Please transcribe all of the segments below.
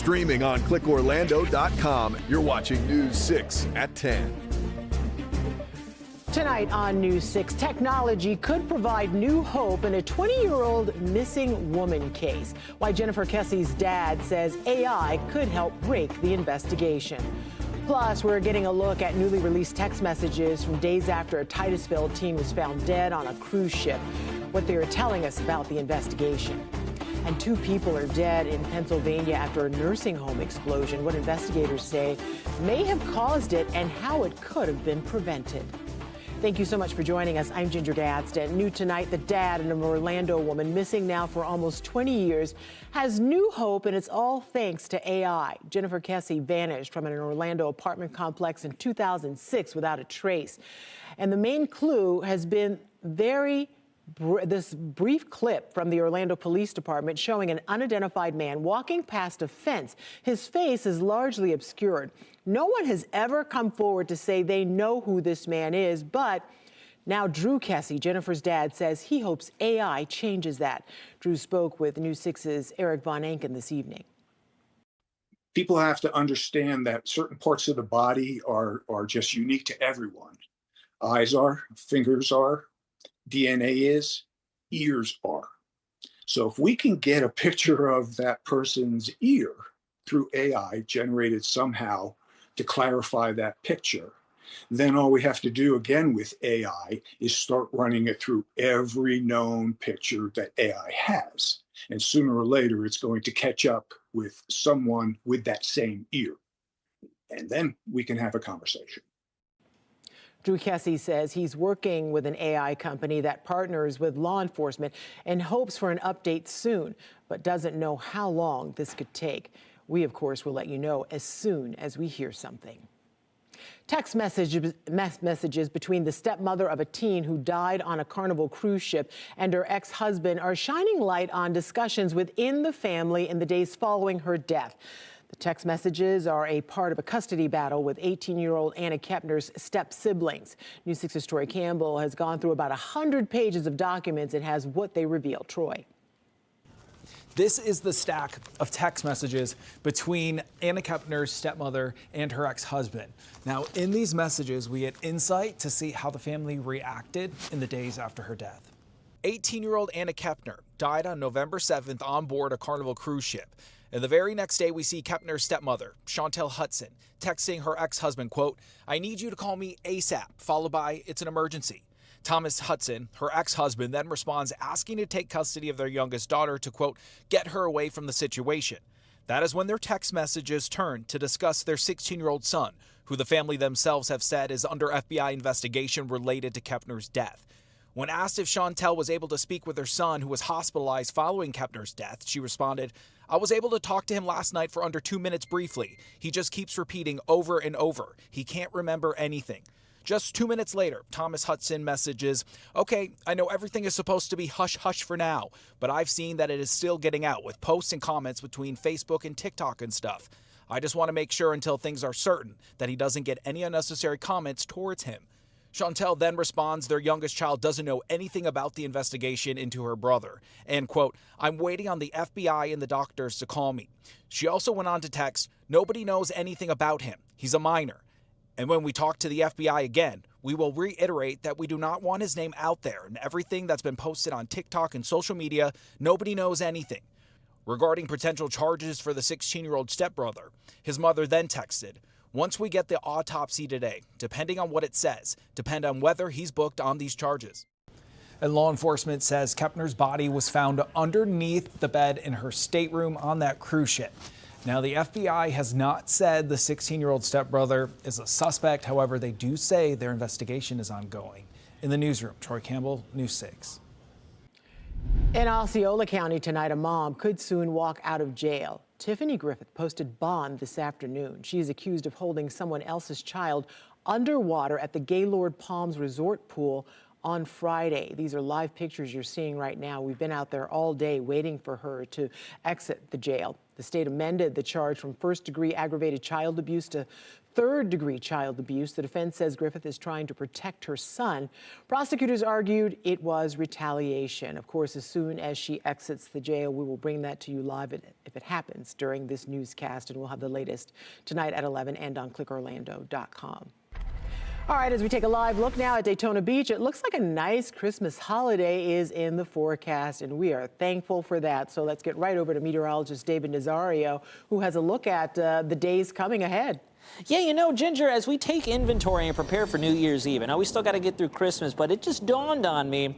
Streaming on clickorlando.com. You're watching News 6 at 10. Tonight on News 6, technology could provide new hope in a 20-year-old missing woman case. Why Jennifer Kessie's dad says AI could help break the investigation. Plus, we're getting a look at newly released text messages from days after a Titusville teen was found dead on a cruise ship, what they are telling us about the investigation. And 2 people are dead in Pennsylvania after a nursing home explosion, what investigators say may have caused it and how it could have been prevented. Thank you so much for joining us. I'm Ginger Gadsden. New tonight, the dad of an Orlando woman missing now for almost 20 years has new hope, and it's all thanks to AI. Jennifer Kessie vanished from an Orlando apartment complex in 2006 without a trace. And the main clue has been this brief clip from the Orlando Police Department showing an unidentified man walking past a fence. His face is largely obscured. No one has ever come forward to say they know who this man is, but now Drew Kessie, Jennifer's dad, says he hopes AI changes that. Drew spoke with News 6's Eric Von Anken this evening. People have to understand that certain parts of the body are just unique to everyone. Eyes are, fingers are, DNA is, ears are. So if we can get a picture of that person's ear through AI generated somehow to clarify that picture, then all we have to do again with AI is start running it through every known picture that AI has. And sooner or later, it's going to catch up with someone with that same ear. And then we can have a conversation. Drew Kessie says he's working with an AI company that partners with law enforcement and hopes for an update soon, but doesn't know how long this could take. We, of course, will let you know as soon as we hear something. Text messages between the stepmother of a teen who died on a Carnival cruise ship and her ex-husband are shining light on discussions within the family in the days following her death. The text messages are a part of a custody battle with 18-year-old Anna Kepner's step-siblings. News 6's Troy Campbell has gone through about 100 pages of documents and has what they reveal. Troy. This is the stack of text messages between Anna Kepner's stepmother and her ex-husband. Now, in these messages, we get insight to see how the family reacted in the days after her death. 18-year-old Anna Kepner died on November 7th on board a Carnival cruise ship. And the very next day, we see Kepner's stepmother, Chantel Hudson, texting her ex-husband, quote, "I need you to call me ASAP," followed by, "It's an emergency." Thomas Hudson, her ex-husband, then responds asking to take custody of their youngest daughter to, quote, "get her away from the situation." That is when their text messages turn to discuss their 16-year-old son, who the family themselves have said is under FBI investigation related to Kepner's death. When asked if Chantel was able to speak with her son, who was hospitalized following Kepner's death, she responded, "I was able to talk to him last night for under 2 minutes briefly. He just keeps repeating over and over. He can't remember anything." Just 2 minutes later, Thomas Hudson messages, "Okay, I know everything is supposed to be hush-hush for now, but I've seen that it is still getting out with posts and comments between Facebook and TikTok and stuff. I just want to make sure until things are certain that he doesn't get any unnecessary comments towards him." Chantel then responds their youngest child doesn't know anything about the investigation into her brother and, quote, "I'm waiting on the FBI and the doctors to call me." She also went on to text, "Nobody knows anything about him. He's a minor. And when we talk to the FBI again, we will reiterate that we do not want his name out there, and everything that's been posted on TikTok and social media, nobody knows anything." Regarding potential charges for the 16-year-old stepbrother, his mother then texted, "Once we get the autopsy today, depending on what it says, depend on whether he's booked on these charges." And law enforcement says Kepner's body was found underneath the bed in her stateroom on that cruise ship. Now, the FBI has not said the 16-year-old stepbrother is a suspect. However, they do say their investigation is ongoing. In the newsroom, Troy Campbell, News 6. In Osceola County tonight, a mom could soon walk out of jail. Tiffany Griffith posted bond this afternoon. She is accused of holding someone else's child underwater at the Gaylord Palms Resort pool on Friday. These are live pictures you're seeing right now. We've been out there all day waiting for her to exit the jail. The state amended the charge from first-degree aggravated child abuse to third-degree child abuse. The defense says Griffith is trying to protect her son. Prosecutors argued it was retaliation. Of course, as soon as she exits the jail, we will bring that to you live if it happens during this newscast, and we'll have the latest tonight at 11 and on clickorlando.com. All right, as we take a live look now at Daytona Beach, it looks like a nice Christmas holiday is in the forecast, and we are thankful for that. So let's get right over to meteorologist David Nazario, who has a look at the days coming ahead. Yeah, you know, Ginger, as we take inventory and prepare for New Year's Eve, I know we still got to get through Christmas, but it just dawned on me,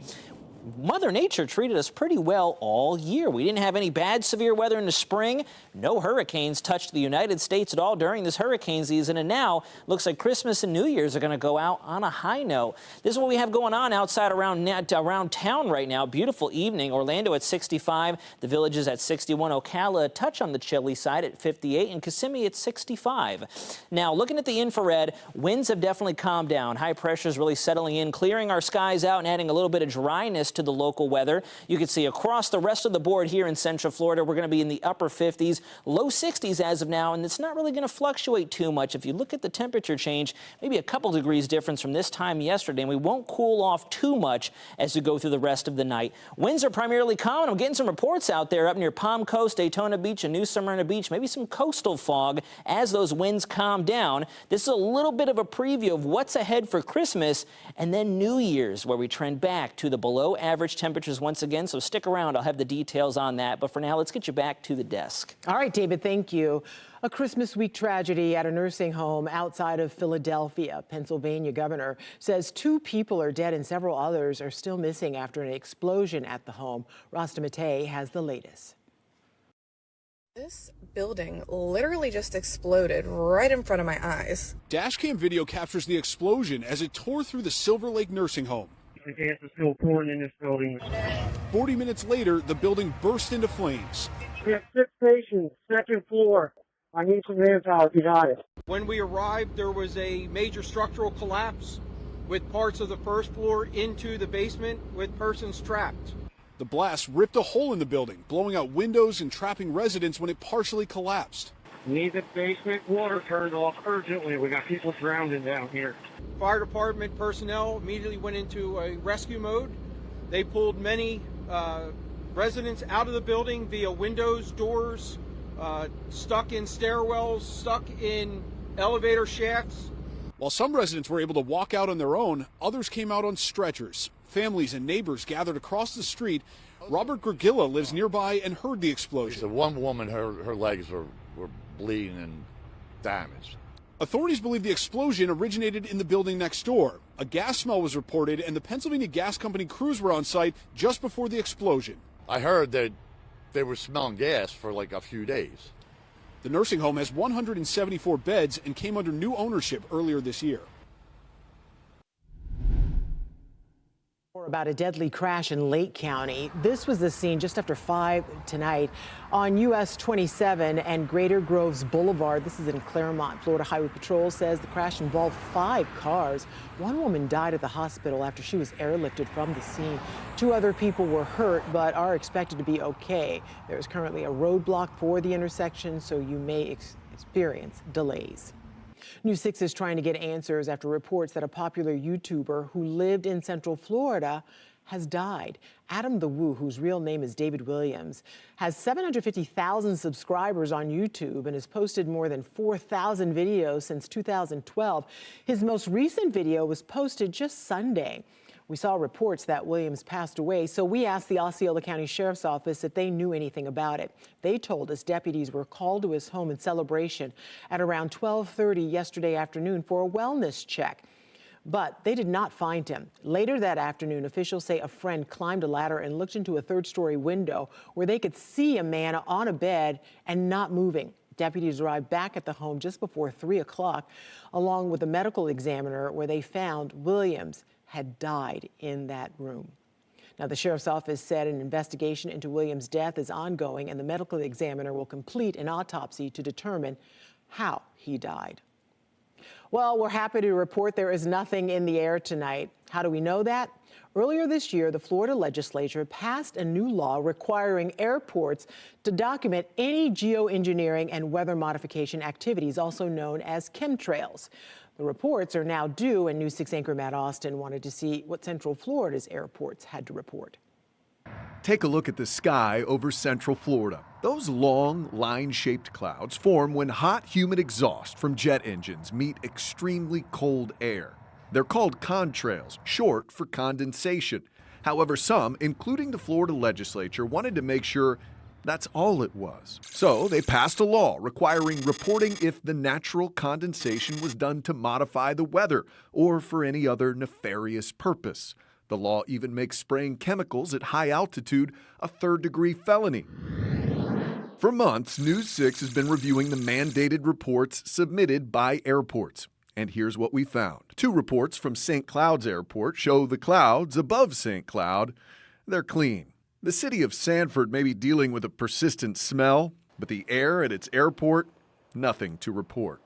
Mother Nature treated us pretty well all year. We didn't have any bad severe weather in the spring. No hurricanes touched the United States at all during this hurricane season. And now looks like Christmas and New Year's are going to go out on a high note. This is what we have going on outside around town right now. Beautiful evening. Orlando at 65. The Village is at 61. Ocala a touch on the chilly side at 58. And Kissimmee at 65. Now, looking at the infrared, winds have definitely calmed down. High pressure is really settling in, clearing our skies out and adding a little bit of dryness to the local weather. You can see across the rest of the board here in Central Florida, we're going to be in the upper 50s, low 60s as of now, and it's not really going to fluctuate too much. If you look at the temperature change, maybe a couple degrees difference from this time yesterday, and we won't cool off too much as we go through the rest of the night. Winds are primarily calm, and I'm getting some reports out there up near Palm Coast, Daytona Beach, and New Smyrna Beach, maybe some coastal fog as those winds calm down. This is a little bit of a preview of what's ahead for Christmas and then New Year's, where we trend back to the below average temperatures once again, so stick around. I'll have the details on that. But for now, let's get you back to the desk. All right, David, thank you. A Christmas week tragedy at a nursing home outside of Philadelphia. Pennsylvania governor says 2 people are dead and several others are still missing after an explosion at the home. Rasta Matei has the latest. This building literally just exploded right in front of my eyes. Dashcam video captures the explosion as it tore through the Silver Lake nursing home. The gas is still pouring in this building. 40 minutes later, the building burst into flames. We have 6 patients, 2nd floor. I need some manpower if you got it. When we arrived, there was a major structural collapse with parts of the 1st floor into the basement with persons trapped. The blast ripped a hole in the building, blowing out windows and trapping residents when it partially collapsed. We need the basement water turned off urgently. We got people drowning down here. Fire department personnel immediately went into a rescue mode. They pulled many residents out of the building via windows, doors, stuck in stairwells, stuck in elevator shafts. While some residents were able to walk out on their own, others came out on stretchers. Families and neighbors gathered across the street. Robert Gurgilla lives nearby and heard the explosion. So one woman, her legs were bleeding and damaged. Authorities believe the explosion originated in the building next door. A gas smell was reported, and the Pennsylvania Gas Company crews were on site just before the explosion. I heard that they were smelling gas for like a few days. The nursing home has 174 beds and came under new ownership earlier this year. About a deadly crash in Lake County. This was the scene just after 5 tonight on US 27 and Greater Groves Boulevard. This is in Claremont. Florida Highway Patrol says the crash involved 5 cars. One woman died at the hospital after she was airlifted from the scene. 2 other people were hurt but are expected to be okay. There is currently a roadblock for the intersection, so you may experience delays. News 6 is trying to get answers after reports that a popular YouTuber who lived in Central Florida has died. Adam the Woo, whose real name is David Williams, has 750,000 subscribers on YouTube and has posted more than 4,000 videos since 2012. His most recent video was posted just Sunday. We saw reports that Williams passed away, so we asked the Osceola County Sheriff's Office if they knew anything about it. They told us deputies were called to his home in Celebration at around 12:30 yesterday afternoon for a wellness check. But they did not find him. Later that afternoon, officials say a friend climbed a ladder and looked into a 3rd-story window where they could see a man on a bed and not moving. Deputies arrived back at the home just before 3 o'clock, along with a medical examiner, where they found Williams had died in that room. Now, the sheriff's office said an investigation into Williams' death is ongoing, and the medical examiner will complete an autopsy to determine how he died. Well, we're happy to report there is nothing in the air tonight. How do we know that? Earlier this year, the Florida legislature passed a new law requiring airports to document any geoengineering and weather modification activities, also known as chemtrails. The reports are now due, and News 6 anchor Matt Austin wanted to see what Central Florida's airports had to report. Take a look at the sky over Central Florida. Those long, line-shaped clouds form when hot, humid exhaust from jet engines meet extremely cold air. They're called contrails, short for condensation. However, some, including the Florida legislature, wanted to make sure that's all it was. So they passed a law requiring reporting if the natural condensation was done to modify the weather or for any other nefarious purpose. The law even makes spraying chemicals at high altitude a third-degree felony. For months, News 6 has been reviewing the mandated reports submitted by airports. And here's what we found. 2 reports from St. Cloud's Airport show the clouds above St. Cloud, they're clean. The city of Sanford may be dealing with a persistent smell, but the air at its airport, nothing to report.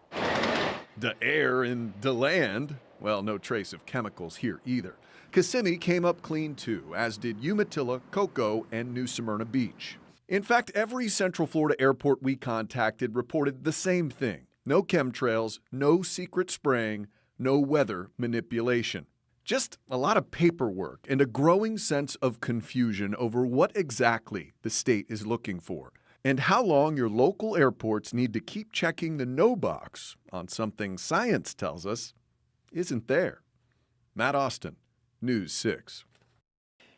The air in DeLand, well, no trace of chemicals here either. Kissimmee came up clean too, as did Umatilla, Cocoa, and New Smyrna Beach. In fact, every Central Florida airport we contacted reported the same thing. No chemtrails, no secret spraying, no weather manipulation. Just a lot of paperwork and a growing sense of confusion over what exactly the state is looking for and how long your local airports need to keep checking the no box on something science tells us isn't there. Matt Austin, News 6.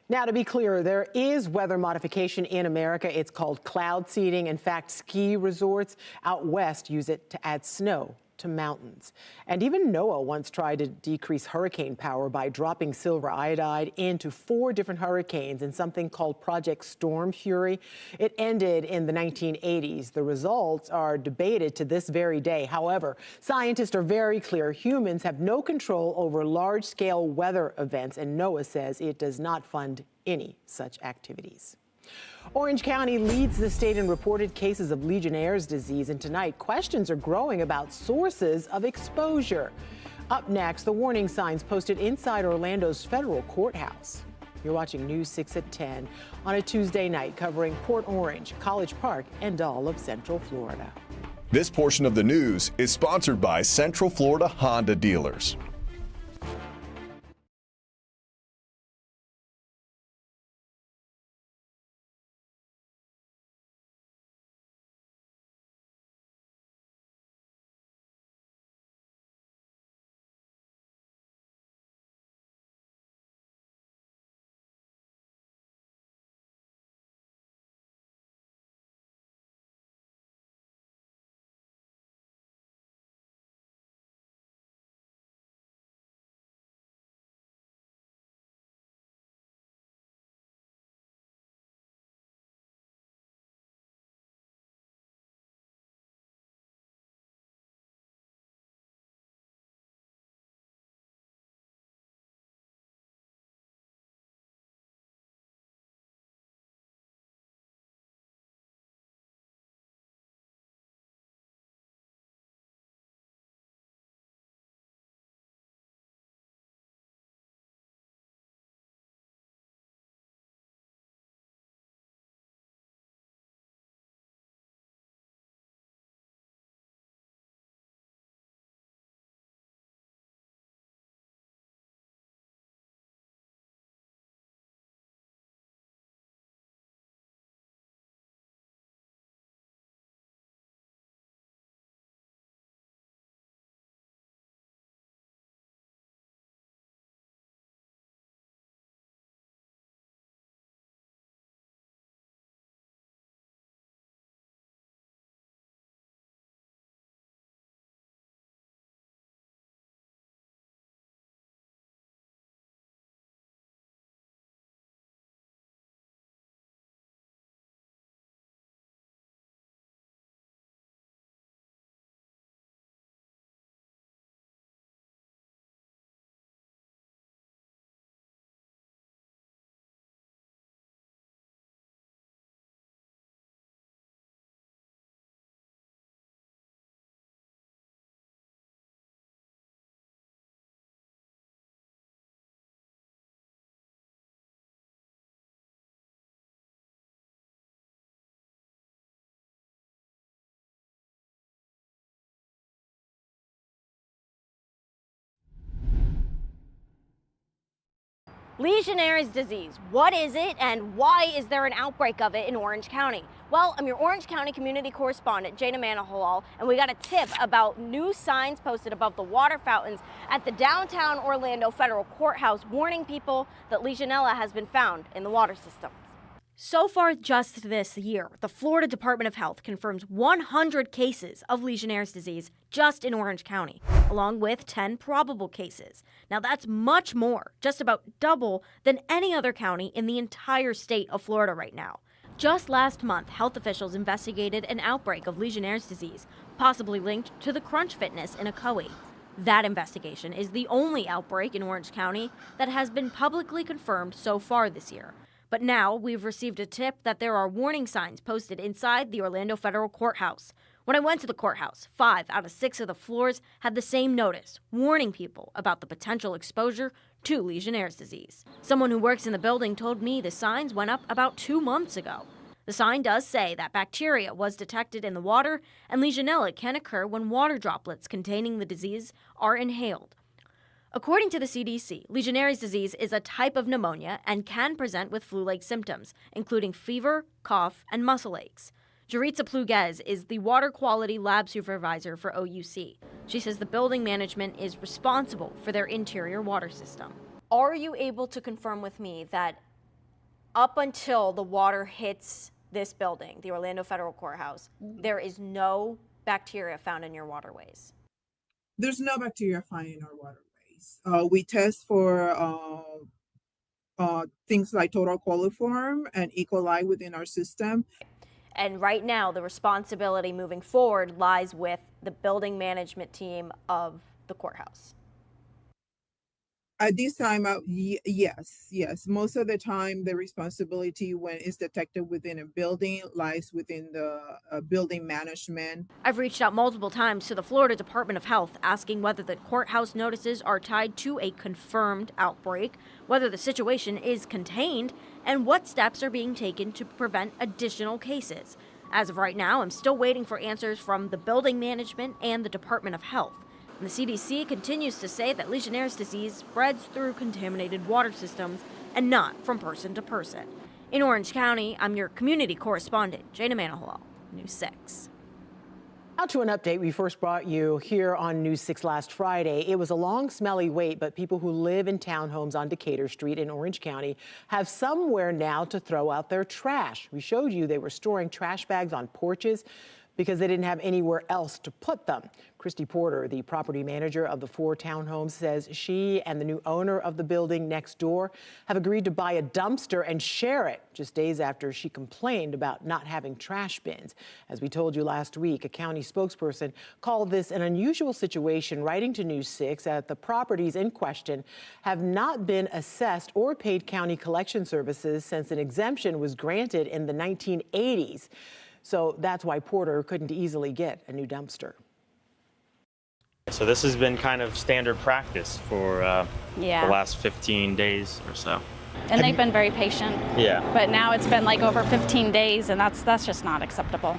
Now, to be clear, there is weather modification in America. It's called cloud seeding. In fact, ski resorts out west use it to add snow to mountains. And even NOAA once tried to decrease hurricane power by dropping silver iodide into 4 different hurricanes in something called Project Storm Fury. It ended in the 1980s. The results are debated to this very day. However, scientists are very clear. Humans have no control over large-scale weather events, and NOAA says it does not fund any such activities. Orange County leads the state in reported cases of Legionnaire's disease, and tonight questions are growing about sources of exposure. Up next, the warning signs posted inside Orlando's federal courthouse. You're watching News 6 at 10 on a Tuesday night, covering Port Orange, College Park, and all of Central Florida. This portion of the news is sponsored by Central Florida Honda dealers. Legionnaire's disease, what is it and why is there an outbreak of it in Orange County? Well, I'm your Orange County community correspondent, Jana Manahalal, and we got a tip about new signs posted above the water fountains at the downtown Orlando Federal Courthouse warning people that Legionella has been found in the water systems. So far just this year, the Florida Department of Health confirms 100 cases of Legionnaire's disease just in Orange County, along with 10 probable cases. Now that's much more, just about double than any other county in the entire state of Florida right now. Just last month, health officials investigated an outbreak of Legionnaire's disease, possibly linked to the Crunch Fitness in Ocoee. That investigation is the only outbreak in Orange County that has been publicly confirmed so far this year. But now we've received a tip that there are warning signs posted inside the Orlando Federal Courthouse. When I went to the courthouse, 5 out of 6 of the floors had the same notice, warning people about the potential exposure to Legionnaire's disease. Someone who works in the building told me the signs went up about 2 months ago. The sign does say that bacteria was detected in the water, and Legionella can occur when water droplets containing the disease are inhaled. According to the CDC, Legionnaire's disease is a type of pneumonia and can present with flu-like symptoms, including fever, cough, and muscle aches. Jaritza Pluguez is the water quality lab supervisor for OUC. She says the building management is responsible for their interior water system. Are you able to confirm with me that up until the water hits this building, the Orlando Federal Courthouse, there is no bacteria found in your waterways? There's no bacteria found in our waterways. We test for things like total coliform and E. coli within our system. And right now, the responsibility moving forward lies with the building management team of the courthouse. At this time, yes. Most of the time, the responsibility when it's detected within a building lies within the building management. I've reached out multiple times to the Florida Department of Health asking whether the courthouse notices are tied to a confirmed outbreak, whether the situation is contained, and what steps are being taken to prevent additional cases. As of right now, I'm still waiting for answers from the building management and the Department of Health. And the CDC continues to say that Legionnaire's disease spreads through contaminated water systems and not from person to person. In Orange County, I'm your community correspondent, Jana Manahalal, News 6. Now to an update we first brought you here on News 6 last Friday. It was a long, smelly wait, but people who live in townhomes on Decatur Street in Orange County have somewhere now to throw out their trash. We showed you they were storing trash bags on porches because they didn't have anywhere else to put them. Christy Porter, the property manager of the 4 townhomes, says she and the new owner of the building next door have agreed to buy a dumpster and share it just days after she complained about not having trash bins. As we told you last week, a county spokesperson called this an unusual situation, writing to News 6 that the properties in question have not been assessed or paid county collection services since an exemption was granted in the 1980s. So that's why Porter couldn't easily get a new dumpster. So this has been kind of standard practice for the last 15 days or so. And they've been very patient. Yeah. But now it's been like over 15 days, and that's just not acceptable.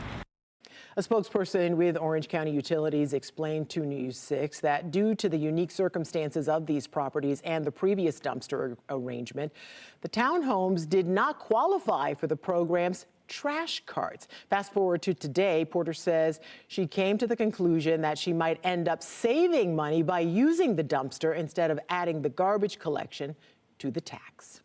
A spokesperson with Orange County Utilities explained to News 6 that due to the unique circumstances of these properties and the previous dumpster arrangement, the townhomes did not qualify for the program's trash carts. Fast forward to today, Porter says she came to the conclusion that she might end up saving money by using the dumpster instead of adding the garbage collection to the tax.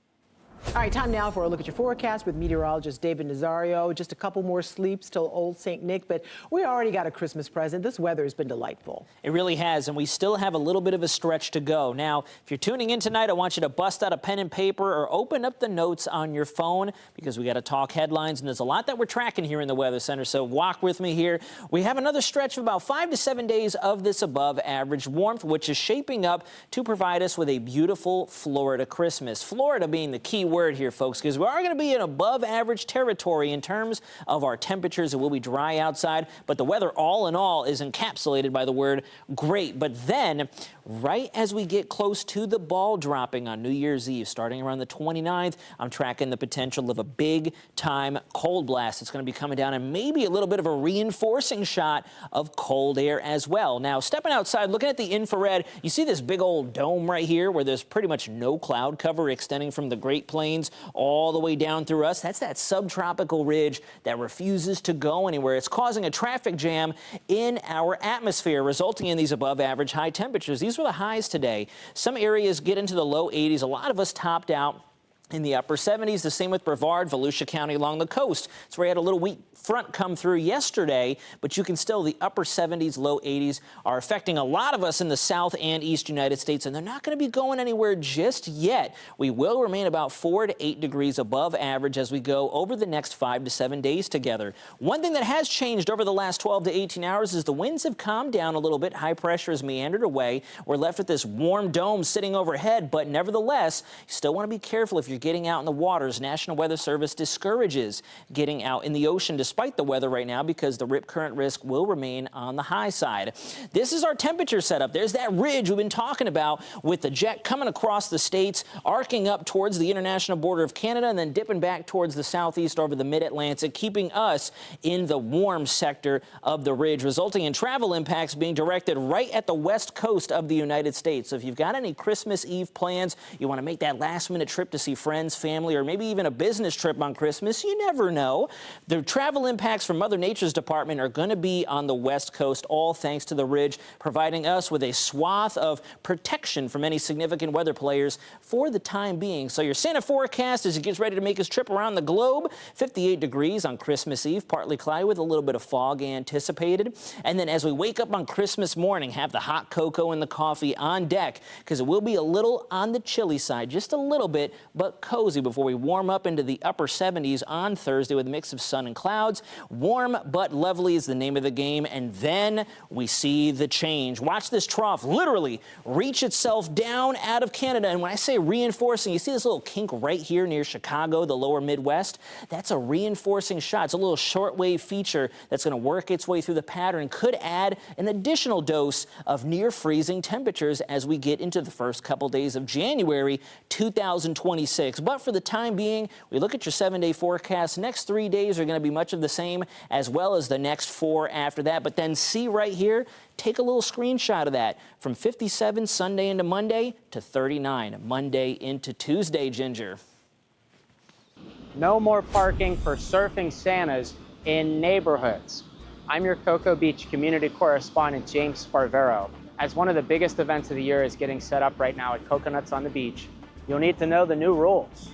All right, time now for a look at your forecast with meteorologist David Nazario. Just a couple more sleeps till Old St. Nick, but we already got a Christmas present. This weather has been delightful. It really has, and we still have a little bit of a stretch to go. Now, if you're tuning in tonight, I want you to bust out a pen and paper or open up the notes on your phone because we got to talk headlines, and there's a lot that we're tracking here in the Weather Center, so walk with me here. We have another stretch of about 5 to 7 days of this above average warmth, which is shaping up to provide us with a beautiful Florida Christmas. Florida being the key word word here, folks, because we are going to be in above average territory in terms of our temperatures. It will be dry outside, but the weather all in all is encapsulated by the word great. But then right as we get close to the ball dropping on New Year's Eve, starting around the 29th, I'm tracking the potential of a big time cold blast. It's going to be coming down and maybe a little bit of a reinforcing shot of cold air as well. Now, stepping outside, looking at the infrared, you see this big old dome right here where there's pretty much no cloud cover extending from the Great Plains all the way down through us. That's that subtropical ridge that refuses to go anywhere. It's causing a traffic jam in our atmosphere, resulting in these above average high temperatures. These were the highs today. Some areas get into the low 80s. A lot of us topped out in the upper 70s. The same with Brevard, Volusia County along the coast. It's where we had a little weak front come through yesterday, but you can still, the upper 70s, low 80s are affecting a lot of us in the south and east United States, and they're not going to be going anywhere just yet. We will remain about 4 to 8 degrees above average as we go over the next 5 to 7 days together. One thing that has changed over the last 12 to 18 hours is the winds have calmed down a little bit. High pressure has meandered away. We're left with this warm dome sitting overhead, but nevertheless, you still want to be careful if you're getting out in the waters. National Weather Service discourages getting out in the ocean despite the weather right now because the rip current risk will remain on the high side. This is our temperature setup. There's that ridge we've been talking about with the jet coming across the states, arcing up towards the international border of Canada and then dipping back towards the southeast over the mid-Atlantic, keeping us in the warm sector of the ridge, resulting in travel impacts being directed right at the west coast of the United States. So if you've got any Christmas Eve plans, you want to make that last-minute trip to see friends, family, or maybe even a business trip on Christmas, you never know. The travel impacts from Mother Nature's department are going to be on the west coast, all thanks to the ridge, providing us with a swath of protection from any significant weather players for the time being. So your Santa forecast as he gets ready to make his trip around the globe, 58 degrees on Christmas Eve, partly cloudy with a little bit of fog anticipated. And then as we wake up on Christmas morning, have the hot cocoa and the coffee on deck because it will be a little on the chilly side, just a little bit, but cozy before we warm up into the upper 70s on Thursday with a mix of sun and clouds. Warm but lovely is the name of the game, and then we see the change. Watch this trough literally reach itself down out of Canada, and when I say reinforcing, you see this little kink right here near Chicago, the lower Midwest? That's a reinforcing shot. It's a little shortwave feature that's going to work its way through the pattern, could add an additional dose of near freezing temperatures as we get into the first couple days of January 2026. But for the time being, we look at your 7-day forecast. Next 3 days are going to be much of the same, as well as the next 4 after that. But then see right here, take a little screenshot of that. From 57 Sunday into Monday to 39 Monday into Tuesday, Ginger. No more parking for surfing Santas in neighborhoods. I'm your Cocoa Beach community correspondent, James Sparvero. As one of the biggest events of the year is getting set up right now at Coconuts on the Beach, you'll need to know the new rules.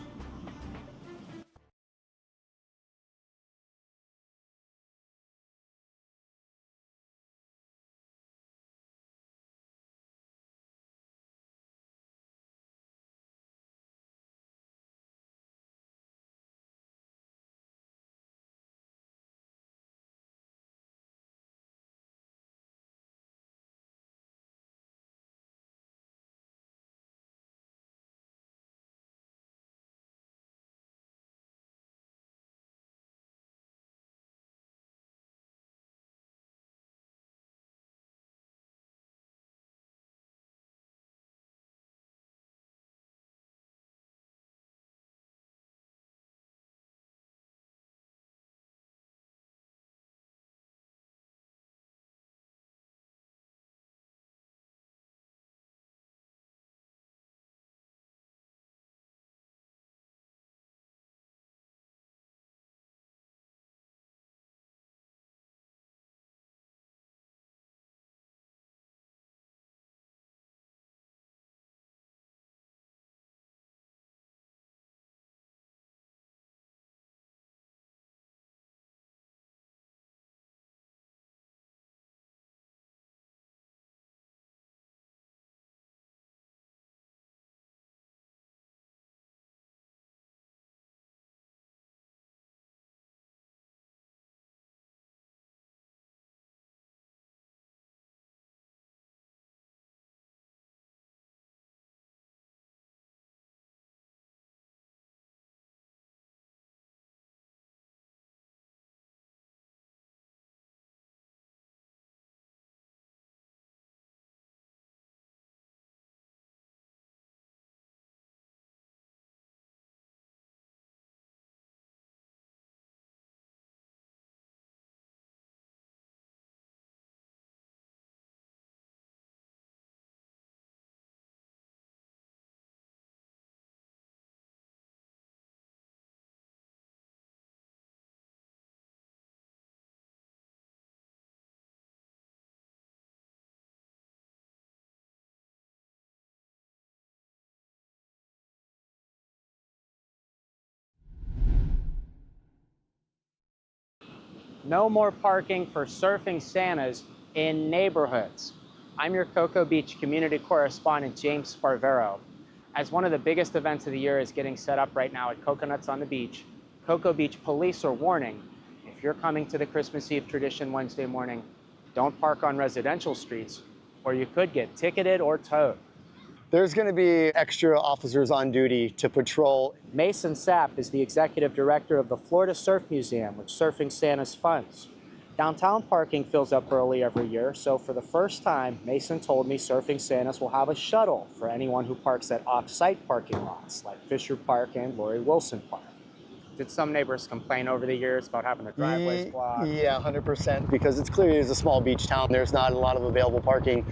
No more parking for surfing Santas in neighborhoods. I'm your Cocoa Beach community correspondent, James Sparvero. As one of the biggest events of the year is getting set up right now at Coconuts on the Beach, Cocoa Beach police are warning, if you're coming to the Christmas Eve tradition Wednesday morning, don't park on residential streets, or you could get ticketed or towed. There's going to be extra officers on duty to patrol. Mason Sapp is the executive director of the Florida Surf Museum, which Surfing Santa's funds. Downtown parking fills up early every year, so for the first time, Mason told me Surfing Santa's will have a shuttle for anyone who parks at off-site parking lots, like Fisher Park and Laurie Wilson Park. Did some neighbors complain over the years about having their driveways blocked? Yeah, 100%, because it's clearly a small beach town. There's not a lot of available parking.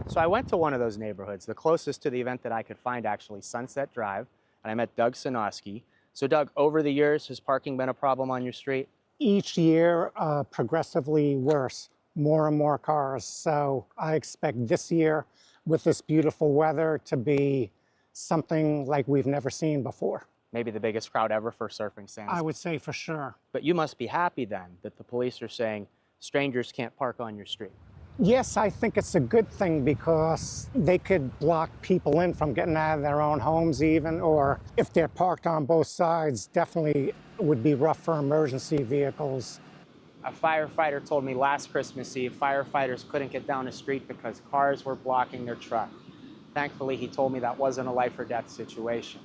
So I went to one of those neighborhoods, the closest to the event that I could find, actually, Sunset Drive, and I met Doug Sinoski. So Doug, over the years, has parking been a problem on your street? Each year, progressively worse, more and more cars. So I expect this year, with this beautiful weather, to be something like we've never seen before. Maybe the biggest crowd ever for Surfing Santa. I would say for sure. But you must be happy then that the police are saying strangers can't park on your street. Yes, I think it's a good thing because they could block people in from getting out of their own homes even, or if they're parked on both sides, definitely would be rough for emergency vehicles. A firefighter told me last Christmas Eve, firefighters couldn't get down the street because cars were blocking their truck. Thankfully, he told me that wasn't a life or death situation.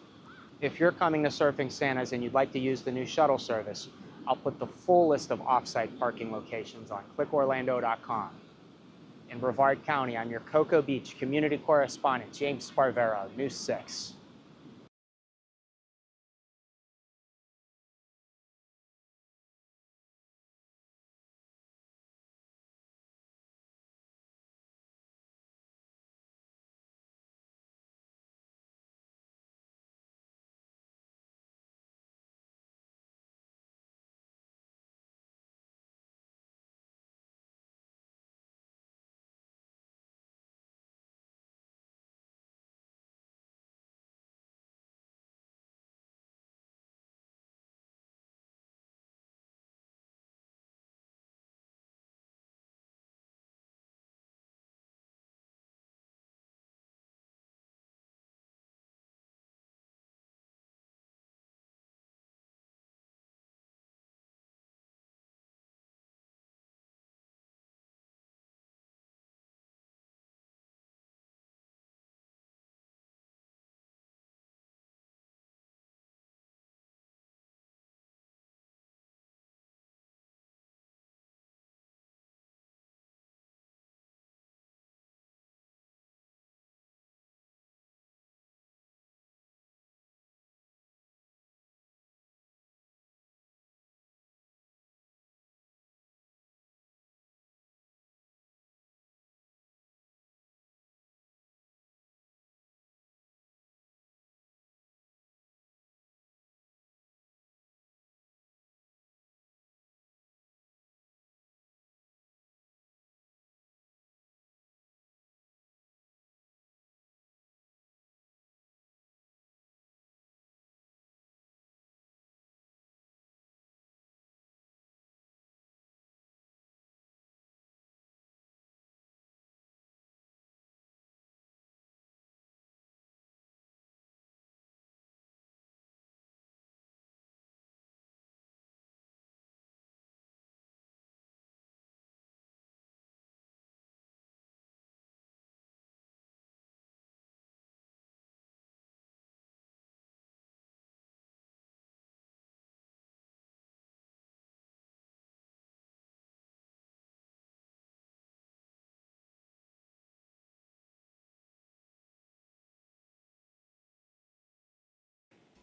If you're coming to Surfing Santa's and you'd like to use the new shuttle service, I'll put the full list of off-site parking locations on clickorlando.com. In Brevard County, I'm your Cocoa Beach community correspondent, James Sparvero, News 6.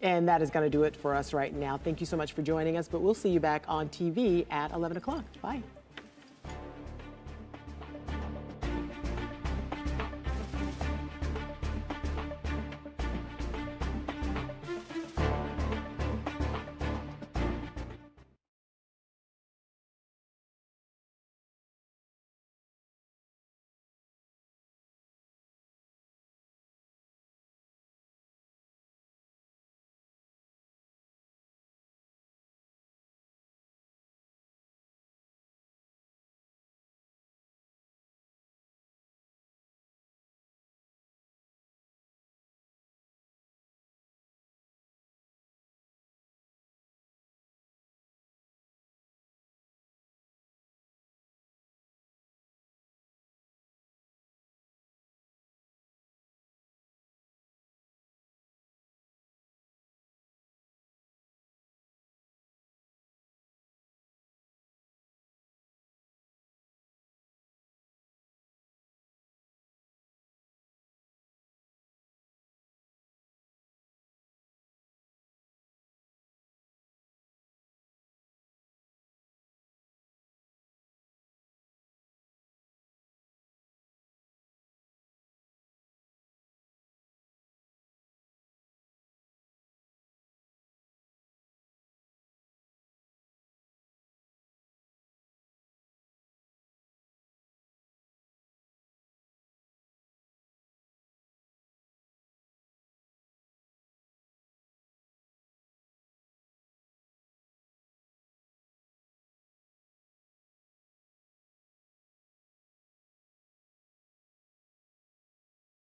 And that is going to do it for us right now. Thank you so much for joining us, but we'll see you back on TV at 11 o'clock. Bye.